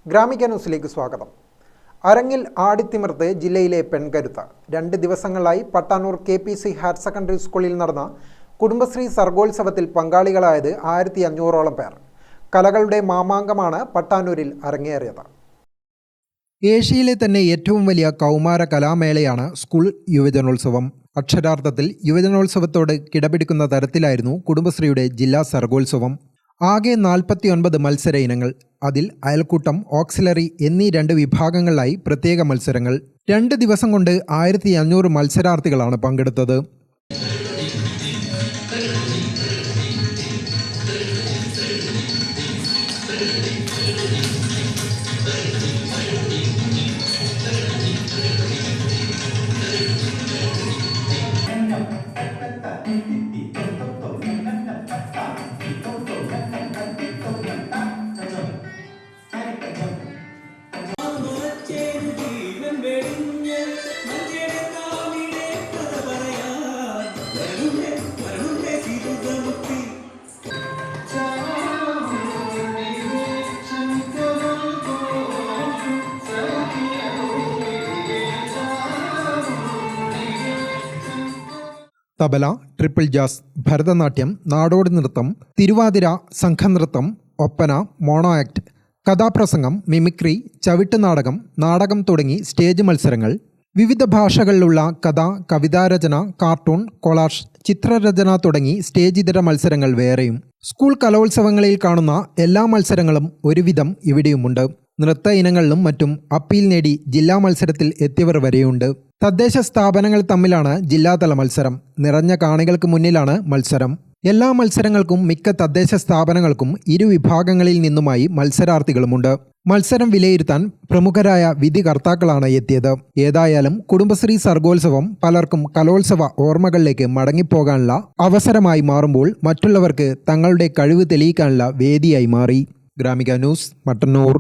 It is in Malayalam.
ഗ്രാമിക ന്യൂസിലേക്ക് സ്വാഗതം. അരങ്ങിൽ ആടിത്തിമിർത്ത് ജില്ലയിലെ പെൺകരുത്ത്. 2 ദിവസങ്ങളായി പട്ടാനൂർ KPC ഹയർ സെക്കൻഡറി സ്കൂളിൽ നടന്ന കുടുംബശ്രീ സർഗോത്സവത്തിൽ പങ്കാളികളായത് 1500ഓളം പേർ. കലകളുടെ മാമാങ്കമാണ് പട്ടാനൂരിൽ അരങ്ങേറിയത്. ഏഷ്യയിലെ തന്നെ ഏറ്റവും വലിയ കൗമാര കലാമേളയാണ് സ്കൂൾ യുവജനോത്സവം. അക്ഷരാർത്ഥത്തിൽ യുവജനോത്സവത്തോട് കിടപിടിക്കുന്ന തരത്തിലായിരുന്നു കുടുംബശ്രീയുടെ ജില്ലാ സർഗോത്സവം. ആകെ 49 മത്സര ഇനങ്ങൾ. അതിൽ അയൽക്കൂട്ടം, ഓക്സിലറി എന്നീ 2 വിഭാഗങ്ങളിലായി പ്രത്യേക മത്സരങ്ങൾ. 2 ദിവസം കൊണ്ട് 1500 മത്സരാർത്ഥികളാണ് പങ്കെടുത്തത്. തബല, ട്രിപ്പിൾ ജാസ്, ഭരതനാട്യം, നാടോടി നൃത്തം, തിരുവാതിര, സംഘനൃത്തം, ഒപ്പന, മോണോ ആക്ട്, കഥാപ്രസംഗം, മിമിക്രി, ചവിട്ടുനാടകം, നാടകം തുടങ്ങി സ്റ്റേജ് മത്സരങ്ങൾ. വിവിധ ഭാഷകളിലുള്ള കഥ, കവിതാരചന, കാർട്ടൂൺ, കൊളാഷ്, ചിത്രരചന തുടങ്ങി സ്റ്റേജ് ഇതര മത്സരങ്ങൾ വേറെയും. സ്കൂൾ കലോത്സവങ്ങളിൽ കാണുന്ന എല്ലാ മത്സരങ്ങളും ഒരുവിധം ഇവിടെയുമുണ്ട്. നൃത്ത ഇനങ്ങളിലും മറ്റും അപ്പീൽ നേടി ജില്ലാ മത്സരത്തിൽ എത്തിയവർ വരെയുണ്ട്. തദ്ദേശ സ്ഥാപനങ്ങൾ തമ്മിലാണ് ജില്ലാതല മത്സരം. നിറഞ്ഞ കാണികൾക്ക് മുന്നിലാണ് മത്സരം. എല്ലാ മത്സരങ്ങൾക്കും മിക്ക തദ്ദേശ സ്ഥാപനങ്ങൾക്കും ഇരുവിഭാഗങ്ങളിൽ നിന്നുമായി മത്സരാർത്ഥികളുമുണ്ട്. മത്സരം വിലയിരുത്താൻ പ്രമുഖരായ വിധികർത്താക്കളാണ് എത്തിയത്. ഏതായാലും കുടുംബശ്രീ സർഗോത്സവം പലർക്കും കലോത്സവ ഓർമ്മകളിലേക്ക് മടങ്ങിപ്പോകാനുള്ള അവസരമായി മാറുമ്പോൾ മറ്റുള്ളവർക്ക് തങ്ങളുടെ കഴിവ് തെളിയിക്കാനുള്ള വേദിയായി മാറി. ഗ്രാമിക ന്യൂസ്, മട്ടന്നൂർ.